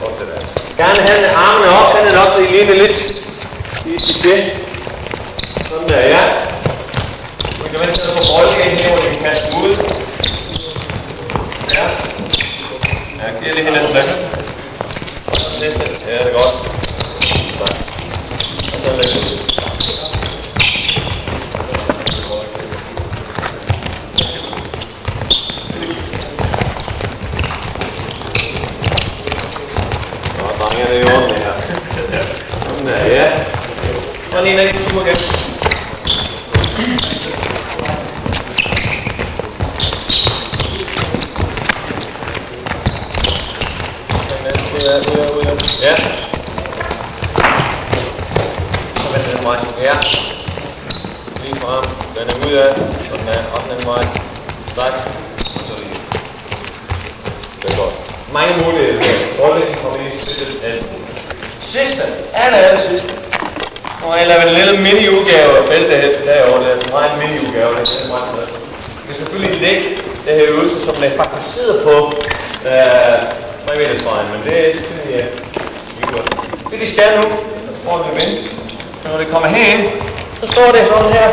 Godt det der. Gerne have armene op. Den er op, så I ligner lidt. I skal til. Sådan der, ja. Vi kan vente til at få boldgæng her, hvor vi kan kaste dem ud. Ja. Ja, giver det hele plads. Og så sidste. Ja, det er godt. Nej. Og så lægger vi. Ja, det er i orden, det her. Sådan der, ja. Og lige en anden tur igen. Ja. Så vender den vej. Ja. Lige frem. Den er ud af. Sådan der. Op den vej. Stræk. Så lige. Det er godt. Mange muligheder her. Bolden kommer i sidste. Aller sidste. Nu har jeg lavet en lille mini-udgave af feltet derovre. Det er en meget mini-udgave. Det er selvfølgelig lægge det her øvelse, som det faktisk sidder på frivillighedsvejen, men det er selvfølgelig ikke godt. Det de skal nu, får vi vinde. Når det kommer herind, så står det sådan her.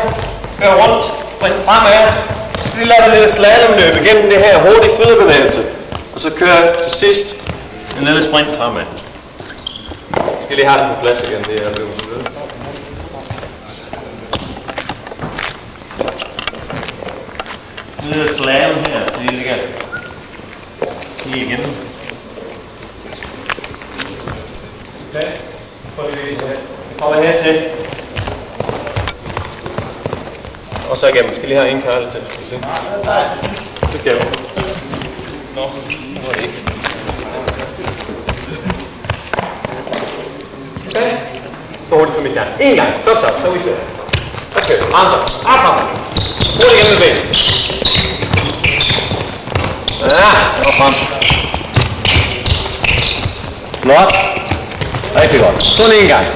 Kører rundt, springer fremad. Så skal de lave et lille slalomløb igennem det her hurtige fødderbevægelse. Og så kører til sidst en lille sprint fremad. Jeg skal lige have det på plads igen, det er blevet så ved. En lille slalom her, det ligger lige igennem. Okay, prøv lige at vise her. Kommer her til. Og så igennem. Jeg skal lige have en kærle til. Så skal jeg. Nå, nu er det ikke. Okay. Så hurtigt som I kan. En gang. Godt så. Så vi ser. Okay. Andre. Afram. Hurtigt igennem med ben. Ja, det var frem. Flot. Rigtig godt. Sådan en gang.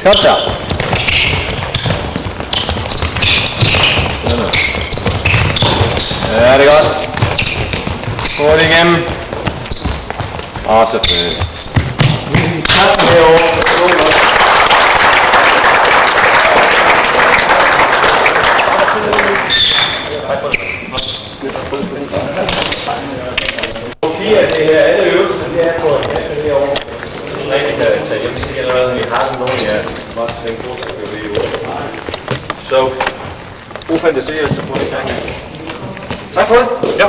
Godt så. Ja, det er godt. Hurtigt igennem. Og selvfølgelig. Tak herovre. Kopier det her, alle øvelser, det er på en kasse herovre. Rigtig kan tage hjem, hvis ikke allerede vi har nogen af jer. Godt til den kurse, der bliver ude. Så, ufantaseret, så får det gang. Tak for det. Ja.